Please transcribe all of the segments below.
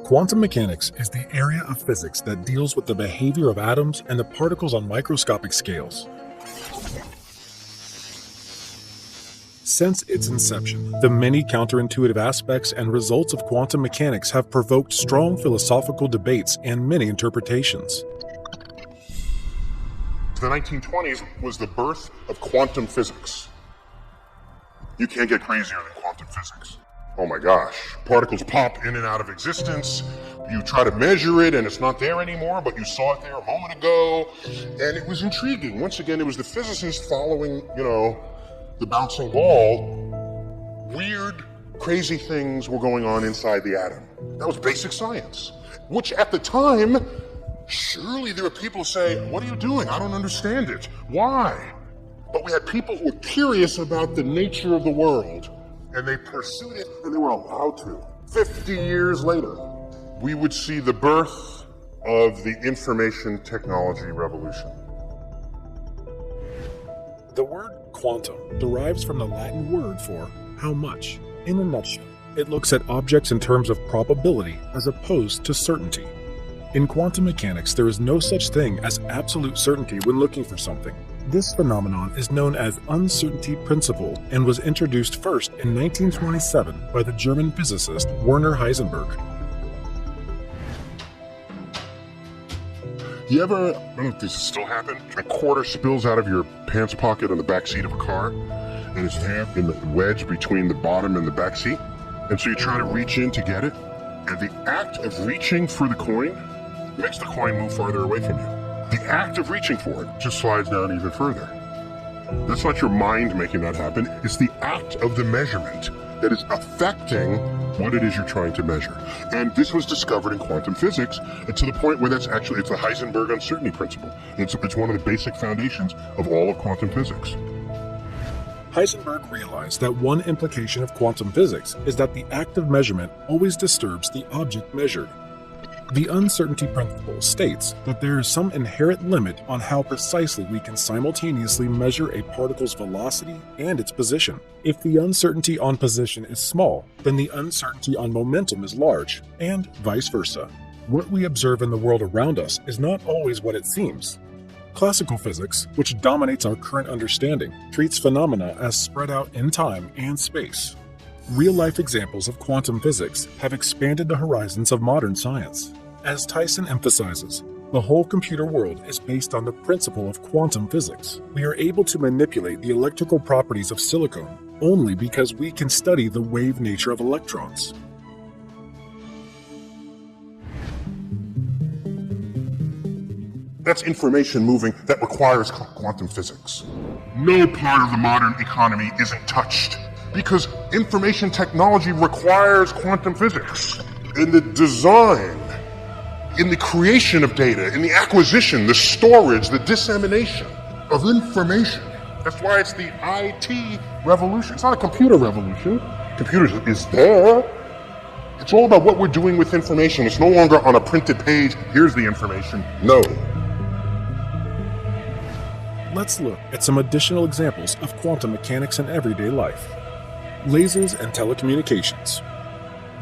Quantum mechanics is the area of physics that deals with the behavior of atoms and the particles on microscopic scales. Since its inception, the many counterintuitive aspects and results of quantum mechanics have provoked strong philosophical debates and many interpretations. The 1920s was the birth of quantum physics. You can't get crazier than quantum physics. Oh my gosh, particles pop in and out of existence. You try to measure it and it's not there anymore, but you saw it there a moment ago. And it was intriguing. Once again, it was the physicists following, the bouncing ball. Weird, crazy things were going on inside the atom. That was basic science, which at the time, surely there were people saying, what are you doing? I don't understand it. Why? But we had people who were curious about the nature of the world, and they pursued it, and they were allowed to. 50 years later, we would see the birth of the information technology revolution. The word quantum derives from the Latin word for how much. In a nutshell, it looks at objects in terms of probability as opposed to certainty. In quantum mechanics, there is no such thing as absolute certainty when looking for something. This phenomenon is known as uncertainty principle and was introduced first in 1927 by the German physicist Werner Heisenberg. You ever, I don't know if this still happen, a quarter spills out of your pants pocket on the back seat of a car, and it's there in the wedge between the bottom and the back seat, and so you try to reach in to get it, and the act of reaching for the coin makes the coin move farther away from you. The act of reaching for it just slides down even further. That's not your mind making that happen. It's the act of the measurement that is affecting what it is you're trying to measure. And this was discovered in quantum physics to the point where it's the Heisenberg uncertainty principle. It's one of the basic foundations of all of quantum physics. Heisenberg realized that one implication of quantum physics is that the act of measurement always disturbs the object measured. The uncertainty principle states that there is some inherent limit on how precisely we can simultaneously measure a particle's velocity and its position. If the uncertainty on position is small, then the uncertainty on momentum is large, and vice versa. What we observe in the world around us is not always what it seems. Classical physics, which dominates our current understanding, treats phenomena as spread out in time and space. Real-life examples of quantum physics have expanded the horizons of modern science. As Tyson emphasizes, the whole computer world is based on the principle of quantum physics. We are able to manipulate the electrical properties of silicon only because we can study the wave nature of electrons. That's information moving that requires quantum physics. No part of the modern economy isn't touched, because information technology requires quantum physics. In the design, in the creation of data, in the acquisition, the storage, the dissemination of information. That's why it's the IT revolution. It's not a computer revolution. Computers is there. It's all about what we're doing with information. It's no longer on a printed page, here's the information. No. Let's look at some additional examples of quantum mechanics in everyday life. Lasers and telecommunications.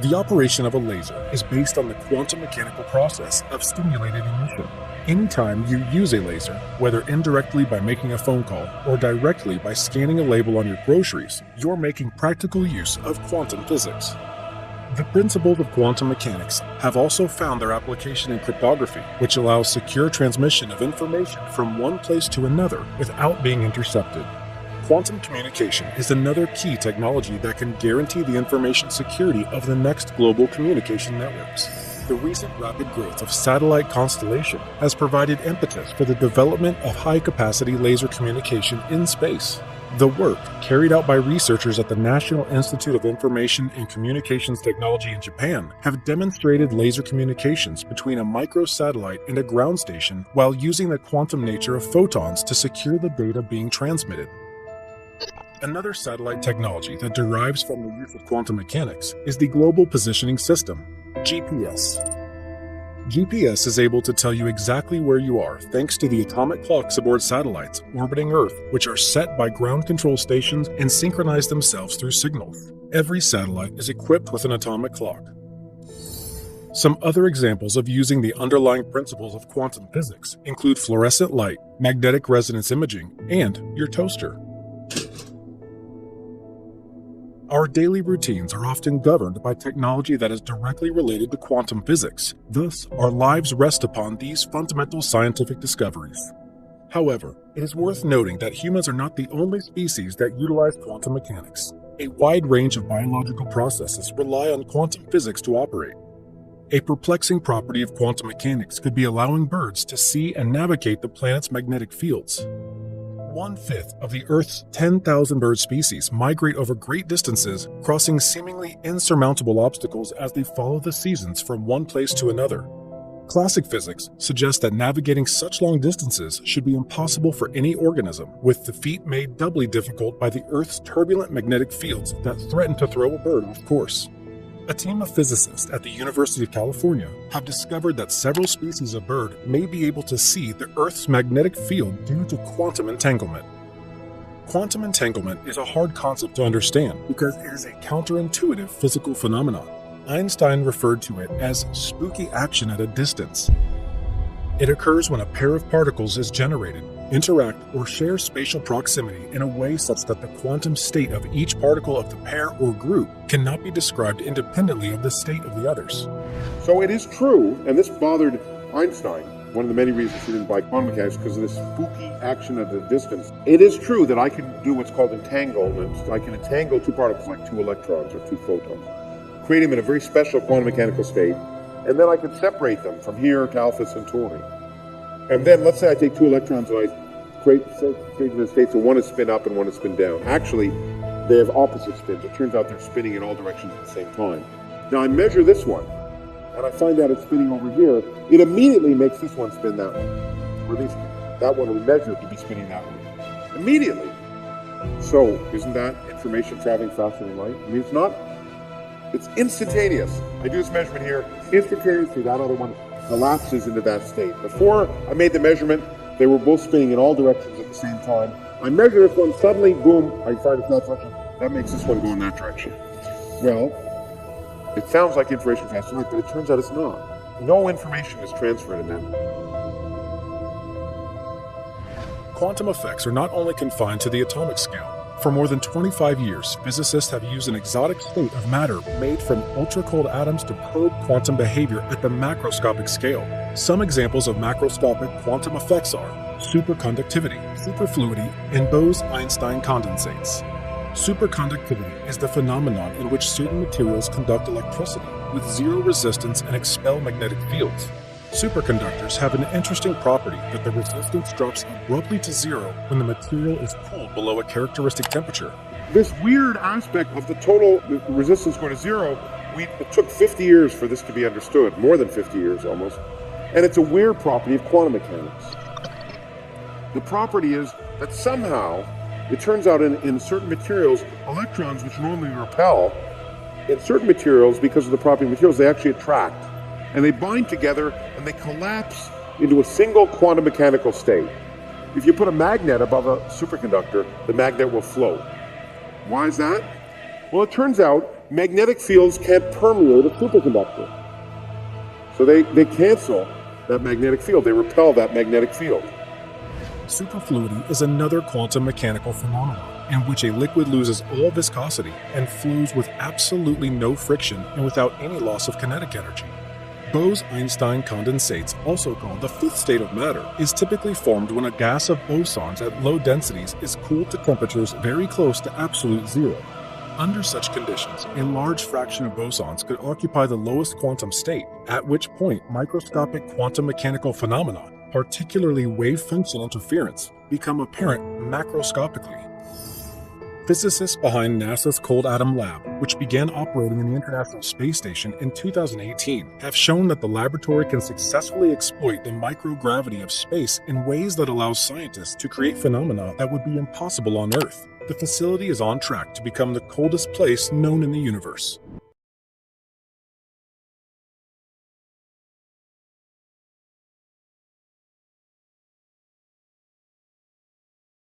The operation of a laser is based on the quantum mechanical process of stimulated emission. Anytime you use a laser, whether indirectly by making a phone call or directly by scanning a label on your groceries, you're making practical use of quantum physics. The principles of quantum mechanics have also found their application in cryptography, which allows secure transmission of information from one place to another without being intercepted. Quantum communication is another key technology that can guarantee the information security of the next global communication networks. The recent rapid growth of satellite constellation has provided impetus for the development of high-capacity laser communication in space. The work, carried out by researchers at the National Institute of Information and Communications Technology in Japan, have demonstrated laser communications between a microsatellite and a ground station while using the quantum nature of photons to secure the data being transmitted. Another satellite technology that derives from the use of quantum mechanics is the Global Positioning System, GPS. GPS is able to tell you exactly where you are thanks to the atomic clocks aboard satellites orbiting Earth, which are set by ground control stations and synchronize themselves through signals. Every satellite is equipped with an atomic clock. Some other examples of using the underlying principles of quantum physics include fluorescent light, magnetic resonance imaging, and your toaster. Our daily routines are often governed by technology that is directly related to quantum physics. Thus, our lives rest upon these fundamental scientific discoveries. However, it is worth noting that humans are not the only species that utilize quantum mechanics. A wide range of biological processes rely on quantum physics to operate. A perplexing property of quantum mechanics could be allowing birds to see and navigate the planet's magnetic fields. 1/5 of the Earth's 10,000 bird species migrate over great distances, crossing seemingly insurmountable obstacles as they follow the seasons from one place to another. Classic physics suggests that navigating such long distances should be impossible for any organism, with the feat made doubly difficult by the Earth's turbulent magnetic fields that threaten to throw a bird off course. A team of physicists at the University of California have discovered that several species of bird may be able to see the Earth's magnetic field due to quantum entanglement. Quantum entanglement is a hard concept to understand because it is a counterintuitive physical phenomenon. Einstein referred to it as spooky action at a distance. It occurs when a pair of particles is generated, interact, or share spatial proximity in a way such that the quantum state of each particle of the pair or group cannot be described independently of the state of the others. So it is true, and this bothered Einstein, one of the many reasons he didn't like quantum mechanics, because of this spooky action at a distance. It is true that I can do what's called entanglement. I can entangle two particles like two electrons or two photons, create them in a very special quantum mechanical state, and then I can separate them from here to Alpha Centauri. And then let's say I take two electrons and I create them in states, so one is spin up and one is spin down. Actually, they have opposite spins. It turns out they're spinning in all directions at the same time. Now I measure this one, and I find out it's spinning over here. It immediately makes this one spin that way. Or at least that one we measured to be spinning that way. Immediately. So isn't that information traveling faster than light? I mean, it's not. It's instantaneous. I do this measurement here. Instantaneously, that other one collapses into that state. Before I made the measurement, they were both spinning in all directions at the same time. I measure this one, suddenly, boom, I find it's that direction. That makes this one go in that direction. Well, it sounds like information faster than light, but it turns out it's not. No information is transferred in that. Quantum effects are not only confined to the atomic scale. For more than 25 years, physicists have used an exotic state of matter made from ultra-cold atoms to probe quantum behavior at the macroscopic scale. Some examples of macroscopic quantum effects are superconductivity, superfluidity, and Bose-Einstein condensates. Superconductivity is the phenomenon in which certain materials conduct electricity with zero resistance and expel magnetic fields. Superconductors have an interesting property that the resistance drops abruptly to zero when the material is cooled below a characteristic temperature. This weird aspect of the total resistance going to zero, it took 50 years for this to be understood, more than 50 years almost, and it's a weird property of quantum mechanics. The property is that somehow, it turns out in certain materials, electrons which normally repel, in certain materials, because of the property of materials, they actually attract. And they bind together and they collapse into a single quantum mechanical state. If you put a magnet above a superconductor, the magnet will float. Why is that? Well, it turns out magnetic fields can't permeate a superconductor. So they cancel that magnetic field. They repel that magnetic field. Superfluidity is another quantum mechanical phenomenon in which a liquid loses all viscosity and flows with absolutely no friction and without any loss of kinetic energy. Bose-Einstein condensates, also called the fifth state of matter, is typically formed when a gas of bosons at low densities is cooled to temperatures very close to absolute zero. Under such conditions, a large fraction of bosons could occupy the lowest quantum state, at which point microscopic quantum mechanical phenomena, particularly wave function interference, become apparent macroscopically. Physicists behind NASA's Cold Atom Lab, which began operating in the International Space Station in 2018, have shown that the laboratory can successfully exploit the microgravity of space in ways that allow scientists to create phenomena that would be impossible on Earth. The facility is on track to become the coldest place known in the universe.